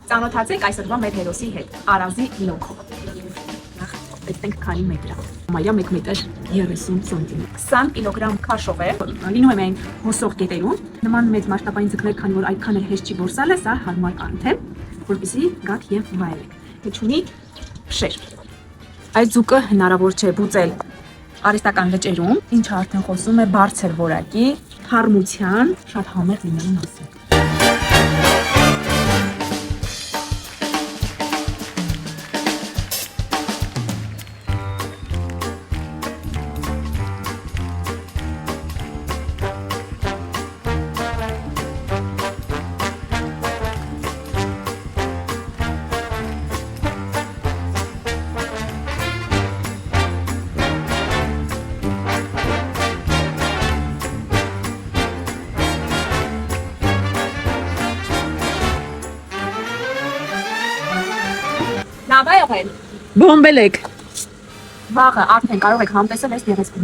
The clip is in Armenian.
Ծանոթացեք այսօրվա մեր հերոսի հետ, Արազի վլոգով։ Նախ տեսնենք քանի մետր է։ Մայա 1 մետր 30 սանտիմետր։ 20 կիլոգրամ քաշով է, լինում է միայն հոսող կետերում։ Նման մեծ մասշտաբային ձկներ, քանի որ այդքան էլ հեշտ չի որսալը, սա հարմար կանթ է, որպեսզի գաք եւ վայելեք։ Հեչունի փշեր։ Այդ ձուկը հնարավոր չէ բուծել արհեստական լճերում, ինչը արդեն խոսում է բարձր որակի թարմության շատ համեղ լինելու մասին։ Լավ է եղել։ Բոմբելեք։ Վաղը արդեն կարող եք համտեսել այս գեղեցկուհին։